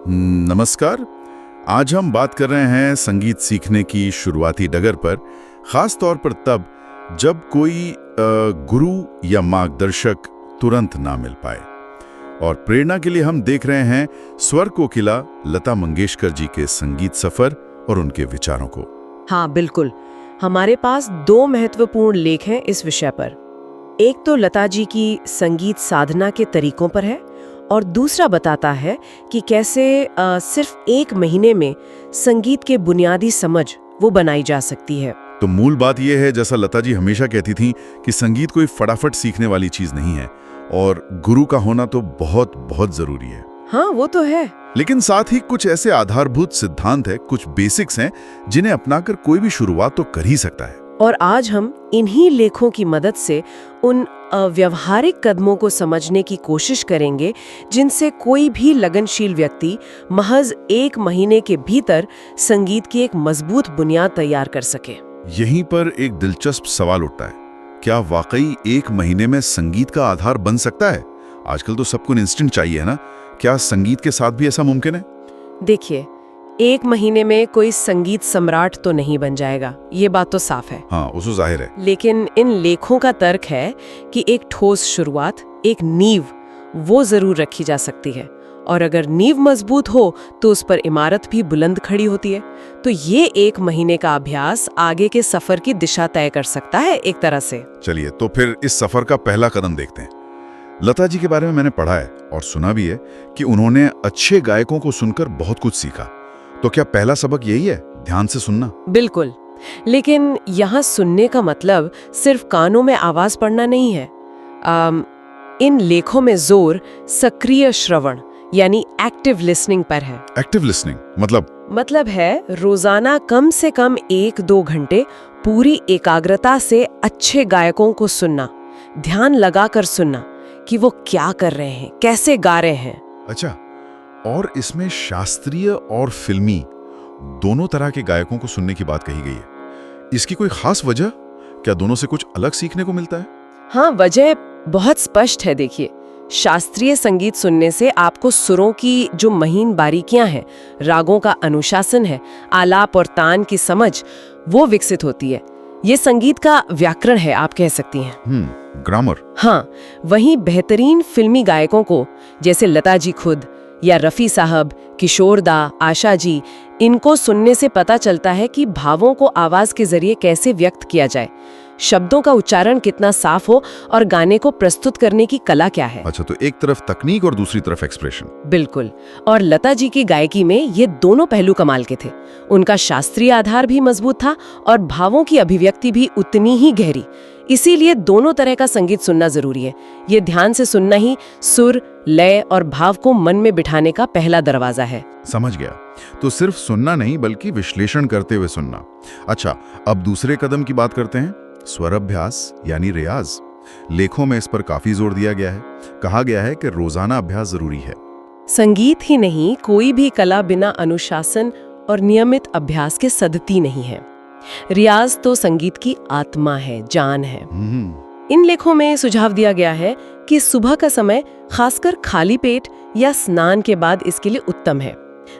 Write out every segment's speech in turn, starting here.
नमस्कार। आज हम बात कर रहे हैं संगीत सीखने की शुरुआती डगर पर, खास तौर पर तब जब कोई गुरु या मार्गदर्शक तुरंत ना मिल पाए। और प्रेरणा के लिए हम देख रहे हैं स्वर कोकिला लता मंगेशकर जी के संगीत सफर और उनके विचारों को। हाँ बिल्कुल, हमारे पास दो महत्वपूर्ण लेख हैं इस विषय पर। एक तो लता जी की संगीत साधना के तरीकों पर है और दूसरा बताता है कि कैसे सिर्फ एक महीने में संगीत के बुनियादी समझ वो बनाई जा सकती है। तो मूल बात यह है, जैसा लता जी हमेशा कहती थी, कि संगीत कोई फटाफट सीखने वाली चीज नहीं है और गुरु का होना तो बहुत बहुत जरूरी है। हाँ वो तो है, लेकिन साथ ही कुछ ऐसे आधारभूत सिद्धांत है, कुछ बेसिक्स हैं जिन्हें अपनाकर कोई भी शुरुआत तो कर ही सकता है। और आज हम इन्हीं लेखों की मदद से उन व्यावहारिक कदमों को समझने की कोशिश करेंगे जिनसे कोई भी लगनशील व्यक्ति महज एक महीने के भीतर संगीत की एक मजबूत बुनियाद तैयार कर सके। यहीं पर एक दिलचस्प सवाल उठता है, क्या वाकई एक महीने में संगीत का आधार बन सकता है? आजकल तो सबको इंस्टेंट चाहिए है ना, क्या संगीत के साथ भी ऐसा मुमकिन है? देखिए, एक महीने में कोई संगीत सम्राट तो नहीं बन जाएगा, ये बात तो साफ है। हाँ, उसको जाहिर है। लेकिन इन लेखों का तर्क है कि एक ठोस शुरुआत, एक नींव वो जरूर रखी जा सकती है, और अगर नींव मजबूत हो तो उस पर इमारत भी बुलंद खड़ी होती है। तो ये एक महीने का अभ्यास आगे के सफर की दिशा तय कर सकता है एक तरह से। चलिए, तो फिर इस सफर का पहला कदम देखते हैं। लता जी के बारे में मैंने पढ़ा है और सुना भी है कि उन्होंने अच्छे गायकों को सुनकर बहुत कुछ सीखा। तो क्या पहला सबक यही है, ध्यान से सुनना? बिल्कुल, लेकिन यहाँ सुनने का मतलब सिर्फ कानों में आवाज पढ़ना नहीं है। इन लेखों में जोर सक्रिय श्रवण यानी एक्टिव लिसनिंग पर है। एक्टिव लिसनिंग मतलब है रोजाना कम से कम 1-2 घंटे पूरी एकाग्रता से अच्छे गायकों को सुनना, ध्यान लगाकर सुनना कि वो क्या कर रहे हैं, कैसे गा रहे हैं। अच्छा, और इसमें शास्त्रीय और फिल्मी दोनों तरह के गायकों को सुनने की बात कही गई है। इसकी कोई खास वजह? क्या दोनों से कुछ अलग सीखने को मिलता है? हाँ, वजह बहुत स्पष्ट है। देखिए, शास्त्रीय संगीत सुनने से आपको सुरों की जो महीन बारीकियां हैं, रागों का अनुशासन है, आलाप और तान की समझ, वो विकसित होती है। ये संगीत का व्याकरण है, आप कह सकती हैं। ग्रामर। हाँ, वहीं बेहतरीन फिल्मी गायकों को, जैसे लता जी खुद या रफी साहब, किशोर दा, आशा जी, इनको सुनने से पता चलता है कि भावों को आवाज के जरिए कैसे व्यक्त किया जाए, शब्दों का उच्चारण कितना साफ हो और गाने को प्रस्तुत करने की कला क्या है। अच्छा, तो एक तरफ तकनीक और दूसरी तरफ एक्सप्रेशन। बिल्कुल, और लता जी की गायकी में ये दोनों पहलू कमाल के थे। उनका शास्त्रीय आधार भी मजबूत था और भावों की अभिव्यक्ति भी उतनी ही गहरी। इसीलिए दोनों तरह का संगीत सुनना जरूरी है। ये ध्यान से सुनना ही सुर, लय और भाव को मन में बिठाने का पहला दरवाजा है। समझ गया। तो सिर्फ सुनना नहीं बल्कि विश्लेषण करते हुए सुनना। अच्छा, अब दूसरे कदम की बात करते हैं, स्वर अभ्यास यानी रियाज। लेखों में इस पर काफी जोर दिया गया है। कहा गया है कि रोजाना अभ्यास जरूरी है। संगीत ही नहीं, कोई भी कला बिना अनुशासन और नियमित अभ्यास के सधती नहीं है। रियाज तो संगीत की आत्मा है, जान है। इन लेखों में सुझाव दिया गया है कि सुबह का समय खासकर खाली पेट या स्नान के बाद इसके लिए उत्तम है।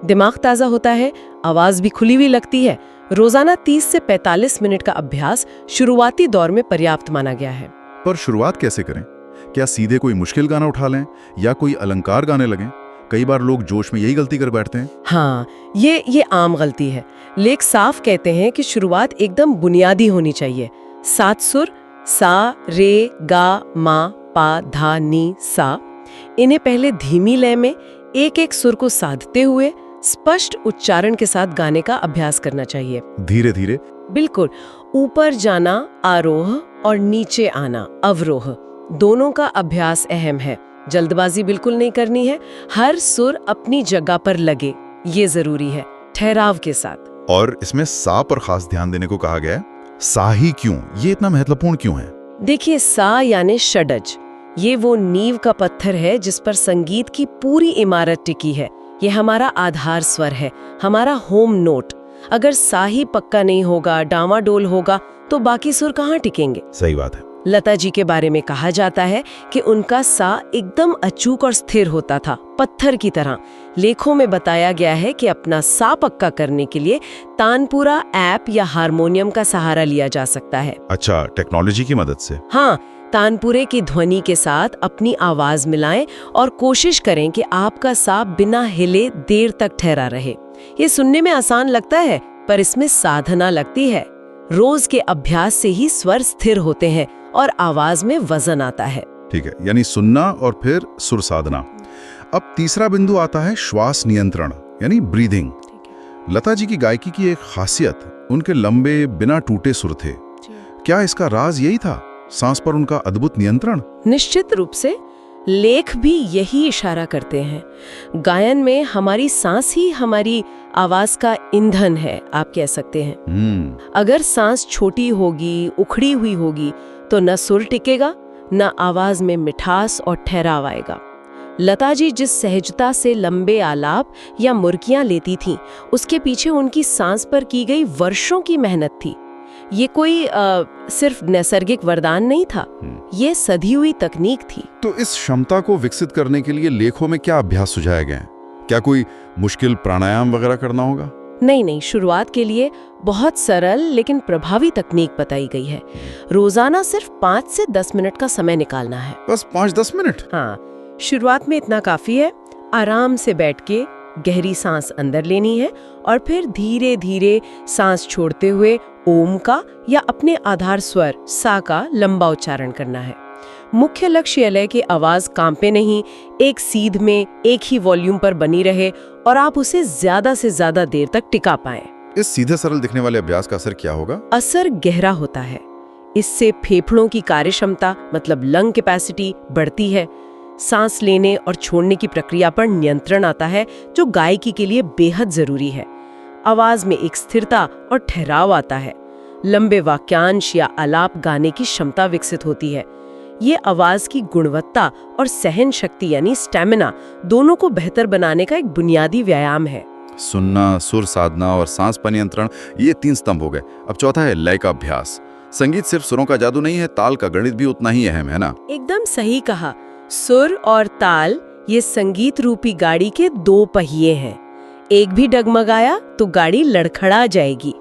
दिमाग ताजा होता है, आवाज भी खुली हुई लगती है। रोजाना 30 से 45 मिनट का अभ्यास शुरुआती दौर में पर्याप्त माना गया है। पर शुरुआत कैसे करें? क्या सीधे कोई मुश्किल गाना उठा लें या कोई अलंकार गाने लगें? कई बार लोग जोश में यही गलती कर बैठते हैं। हाँ, ये आम गलती है। लेख साफ कहते हैं कि शुरुआत एकदम बुनियादी होनी चाहिए। 7 सुर, सा, रे, गा, मा, पा, धा, नी, सा, इन्हें पहले धीमी लय में एक एक सुर को साधते हुए स्पष्ट उच्चारण के साथ गाने का अभ्यास करना चाहिए। धीरे धीरे। बिल्कुल, ऊपर जाना आरोह और नीचे आना अवरोह, दोनों का अभ्यास अहम है। जल्दबाजी बिल्कुल नहीं करनी है। हर सुर अपनी जगह पर लगे, ये जरूरी है, ठहराव के साथ। और इसमें सा पर खास ध्यान देने को कहा गया है। सा ही क्यों? ये इतना महत्वपूर्ण क्यों है? देखिए, सा यानी षडज, ये वो नींव का पत्थर है जिस पर संगीत की पूरी इमारत टिकी है। ये हमारा आधार स्वर है, हमारा होम नोट। अगर सा ही पक्का नहीं होगा, डामाडोल होगा, तो बाकी सुर कहाँ टिकेंगे? सही बात है। लता जी के बारे में कहा जाता है कि उनका सा एकदम अचूक और स्थिर होता था, पत्थर की तरह। लेखों में बताया गया है कि अपना सा पक्का करने के लिए तानपुरा ऐप या हारमोनियम का सहारा लिया जा सकता है। अच्छा, टेक्नोलॉजी की मदद से? हाँ, तानपुरे की ध्वनि के साथ अपनी आवाज मिलाएं और कोशिश करें कि आपका सा बिना हिले देर तक ठहरा रहे। ये सुनने में आसान लगता है, पर इसमें साधना लगती है। रोज के अभ्यास से ही स्वर स्थिर होते हैं और आवाज में वजन आता है। ठीक है, यानी सुनना और फिर सुर साधना। अब तीसरा बिंदु आता है श्वास नियंत्रण, यानी ब्रीदिंग। लता जी की गायकी की एक खासियत उनके लंबे बिना टूटे सुर थे। क्या इसका राज यही था, सांस पर उनका अद्भुत नियंत्रण? निश्चित रूप से लेख भी यही इशारा करते हैं। गायन में हमारी सांस ही हमारी आवाज का ईंधन है, आप कह सकते हैं। अगर सांस छोटी होगी, उखड़ी हुई होगी, तो न सुर टिकेगा, न आवाज में मिठास और ठहराव आएगा। लता जी जिस सहजता से लंबे आलाप या मुर्कियां लेती थीं, उसके पीछे उनकी सांस पर की गई वर्षों की मेहनत थी। ये कोई सिर्फ नैसर्गिक वरदान नहीं था, ये सधी हुई तकनीक थी। तो इस क्षमता को विकसित करने के लिए लेखों में क्या अभ्यास सुझाए गए हैं? क्या कोई मुश्किल प्राणायाम वगैरह करना होगा? नहीं, शुरुआत के लिए बहुत सरल लेकिन प्रभावी तकनीक बताई गई है। रोजाना सिर्फ 5 से 10 मिनट का समय निकालना है। बस 5-10 मिनट? हाँ, शुरुआत में इतना काफी है। आराम से बैठ के गहरी सांस अंदर लेनी है और फिर धीरे धीरे सांस छोड़ते हुए ओम का या अपने आधार स्वर सा का लंबा उच्चारण करना है। मुख्य लक्ष्य यह है कि आवाज कांपे नहीं, एक सीध में एक ही वॉल्यूम पर बनी रहे और आप उसे ज्यादा से ज्यादा देर तक टिका पाएं। इस सीधे सरल दिखने वाले अभ्यास का असर क्या होगा? असर गहरा होता है। इससे फेफड़ों की कार्यक्षमता मतलब लंग कैपेसिटी बढ़ती है। सांस लेने और छोड़ने की प्रक्रिया पर नियंत्रण आता है, जो गायकी के लिए बेहद जरूरी है। आवाज में एक स्थिरता और ठहराव आता है। लंबे वाक्यांश या आलाप गाने की क्षमता विकसित होती है। ये आवाज की गुणवत्ता और सहन शक्ति यानी स्टैमिना दोनों को बेहतर बनाने का एक बुनियादी व्यायाम है। सुनना, सुर साधना और सांस पर नियंत्रण, ये 3 स्तंभ हो गए। अब चौथा है लय का अभ्यास। संगीत सिर्फ सुरों का जादू नहीं है, ताल का गणित भी उतना ही अहम है ना? एकदम सही कहा। सुर और ताल ये संगीत रूपी गाड़ी के 2 पहिए हैं। एक भी डगमगाया तो गाड़ी लड़खड़ा जाएगी।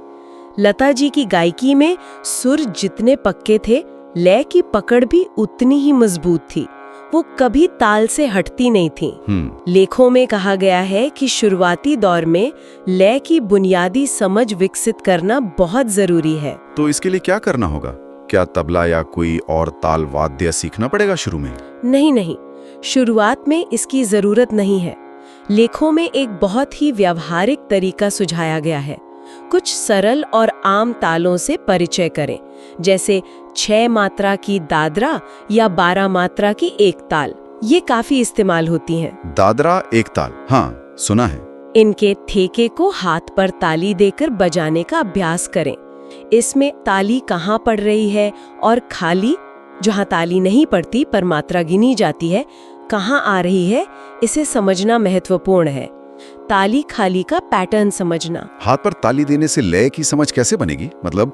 लता जी की गायकी में सुर जितने पक्के थे, लय की पकड़ भी उतनी ही मजबूत थी। वो कभी ताल से हटती नहीं थी। लेखों में कहा गया है कि शुरुआती दौर में लय की बुनियादी समझ विकसित करना बहुत जरूरी है। तो इसके लिए क्या करना होगा? क्या तबला या कोई और ताल वाद्य सीखना पड़ेगा शुरू में? नहीं, शुरुआत में इसकी जरूरत नहीं है। लेखों में एक बहुत ही व्यावहारिक तरीका सुझाया गया है। कुछ सरल और आम तालों से परिचय करें, जैसे 6 मात्रा की दादरा या 12 मात्रा की एक ताल। ये काफी इस्तेमाल होती हैं। दादरा एक ताल, हाँ सुना है। इनके ठेके को हाथ पर ताली देकर बजाने का अभ्यास करें। इसमें ताली कहाँ पड़ रही है और खाली, जहाँ ताली नहीं पड़ती पर मात्रा गिनी जाती है, कहाँ आ रही है, इसे समझना महत्वपूर्ण है। ताली खाली का पैटर्न समझना। हाथ पर ताली देने से लय की समझ कैसे बनेगी? मतलब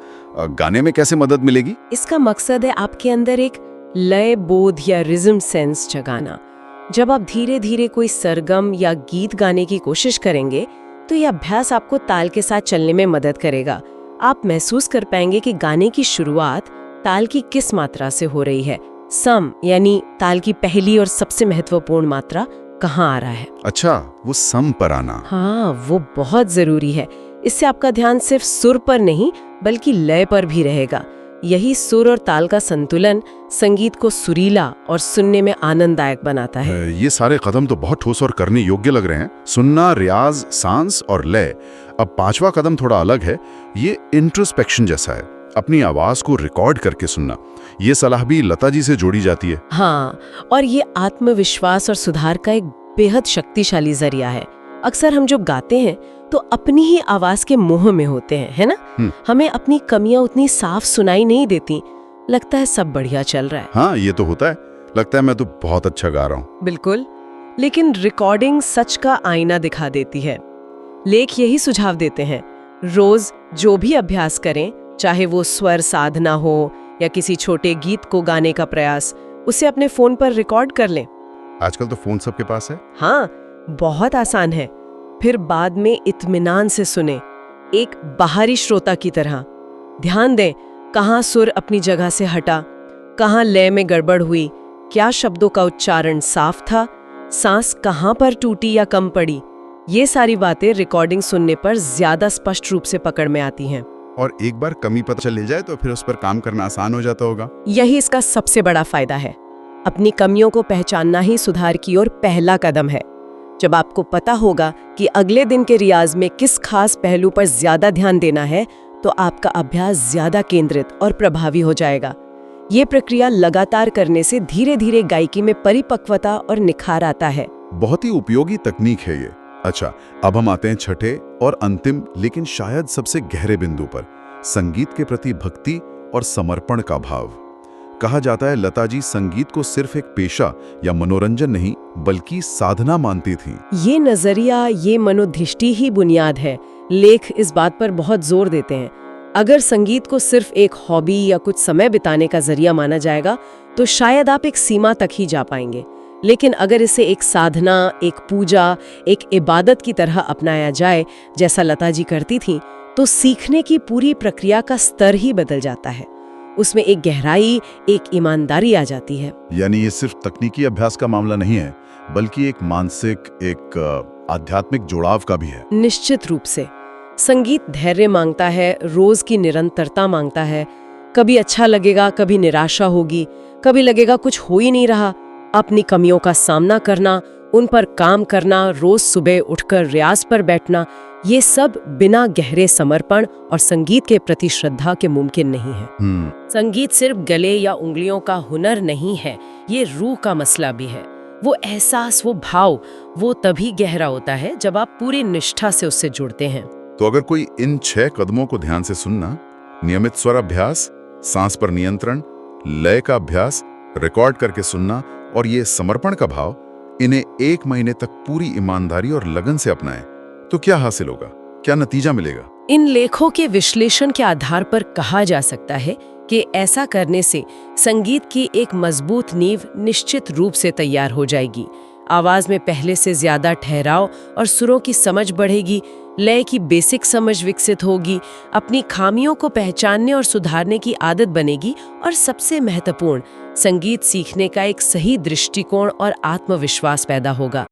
गाने में कैसे मदद मिलेगी? इसका मकसद है आपके अंदर एक लय बोध या रिज्म सेंस जगाना। जब आप धीरे धीरे कोई सरगम या गीत गाने की कोशिश करेंगे, तो यह अभ्यास आपको ताल के साथ चलने में मदद करेगा। आप महसूस कर पाएंगे कि गाने की शुरुआत ताल की किस मात्रा से हो रही है। सम यानी ताल की पहली और सबसे महत्वपूर्ण मात्रा कहाँ आ रहा है। अच्छा, वो सम पर आना। हाँ, वो बहुत जरूरी है। इससे आपका ध्यान सिर्फ सुर पर नहीं बल्कि लय पर भी रहेगा। यही सुर और ताल का संतुलन संगीत को सुरीला और सुनने में आनंददायक बनाता है। ये सारे कदम तो बहुत ठोस और करने योग्य लग रहे हैं। सुनना, रियाज, सांस और लय। अब 5वां कदम थोड़ा अलग है। ये इंट्रोस्पेक्शन जैसा है, अपनी आवाज को रिकॉर्ड करके सुनना। ये सलाह भी लता जी से जोड़ी जाती है। हाँ, और ये आत्मविश्वास और सुधार का एक बेहद शक्तिशाली जरिया है। अक्सर हम जब गाते हैं तो अपनी ही आवाज के मोह में होते हैं, है ना? हमें अपनी कमियां उतनी साफ सुनाई नहीं देती। लगता है सब बढ़िया चल रहा है। हाँ, ये तो होता है। लगता है मैं तो बहुत अच्छा गा रहा हूँ। बिल्कुल, लेकिन रिकॉर्डिंग सच का आईना दिखा देती है। लेख यही सुझाव देते हैं, रोज जो भी अभ्यास करें, चाहे वो स्वर साधना हो या किसी छोटे गीत को गाने का प्रयास उसे अपने फोन पर रिकॉर्ड कर लें। आजकल तो फोन सबके पास है। हाँ, बहुत आसान है। फिर बाद में इत्मीनान से सुने, एक बाहरी श्रोता की तरह। ध्यान दें कहाँ सुर अपनी जगह से हटा, कहाँ लय में गड़बड़ हुई, क्या शब्दों का उच्चारण साफ था, सांस कहाँ पर टूटी या कम पड़ी। ये सारी बातें रिकॉर्डिंग सुनने पर ज्यादा स्पष्ट रूप से पकड़ में आती हैं। और एक बार कमी पता चल जाए तो फिर उस पर काम करना आसान हो जाता होगा। यही इसका सबसे बड़ा फायदा है। अपनी कमियों को पहचानना ही सुधार की ओर पहला कदम है। जब आपको पता होगा कि अगले दिन के रियाज में किस खास पहलू पर ज्यादा ध्यान देना है, तो आपका अभ्यास ज्यादा केंद्रित और प्रभावी हो जाएगा। ये प्रक्रिया लगातार करने से धीरे धीरे गायकी में परिपक्वता और निखार आता है। बहुत ही उपयोगी तकनीक है ये। अच्छा, अब हम आते हैं छठे और अंतिम लेकिन शायद सबसे गहरे बिंदु पर, संगीत के प्रति भक्ति और समर्पण का भाव। कहा जाता है लता जी संगीत को सिर्फ एक पेशा या मनोरंजन नहीं बल्कि साधना मानती थीं। ये नजरिया, ये मनोदृष्टि ही बुनियाद है। लेख इस बात पर बहुत जोर देते हैं। अगर संगीत को सिर्फ एक हॉबी या कुछ समय बिताने का जरिया माना जाएगा तो शायद आप एक सीमा तक ही जा पाएंगे, लेकिन अगर इसे एक साधना, एक पूजा, एक इबादत की तरह अपनाया जाए जैसा लता जी करती थीं, तो सीखने की पूरी प्रक्रिया का स्तर ही बदल जाता है। उसमें एक गहराई, एक ईमानदारी आ जाती है। यानी ये सिर्फ तकनीकी अभ्यास का मामला नहीं है बल्कि एक मानसिक, एक आध्यात्मिक जुड़ाव का भी है। निश्चित रूप से संगीत धैर्य मांगता है, रोज की निरंतरता मांगता है। कभी अच्छा लगेगा, कभी निराशा होगी, कभी लगेगा कुछ हो ही नहीं रहा। अपनी कमियों का सामना करना, उन पर काम करना, रोज सुबह उठकर रियाज पर बैठना, ये सब बिना गहरे समर्पण और संगीत के प्रति श्रद्धा के मुमकिन नहीं है। संगीत सिर्फ गले या उंगलियों का हुनर नहीं है, ये रूह का मसला भी है। वो एहसास, वो भाव, वो तभी गहरा होता है जब आप पूरी निष्ठा से उससे जुड़ते हैं। तो अगर कोई इन 6 कदमों को ध्यान से सुनना, नियमित स्वर अभ्यास, सांस पर नियंत्रण, लय का अभ्यास, रिकॉर्ड करके सुनना और ये समर्पण का भाव, इन्हें 1 महीने तक पूरी ईमानदारी और लगन से अपनाएं, तो क्या हासिल होगा, क्या नतीजा मिलेगा? इन लेखों के विश्लेषण के आधार पर कहा जा सकता है कि ऐसा करने से संगीत की एक मजबूत नींव निश्चित रूप से तैयार हो जाएगी। आवाज में पहले से ज्यादा ठहराव और सुरों की समझ बढ़ेगी, लय की बेसिक समझ विकसित होगी, अपनी खामियों को पहचानने और सुधारने की आदत बनेगी और सबसे महत्वपूर्ण, संगीत सीखने का एक सही दृष्टिकोण और आत्मविश्वास पैदा होगा।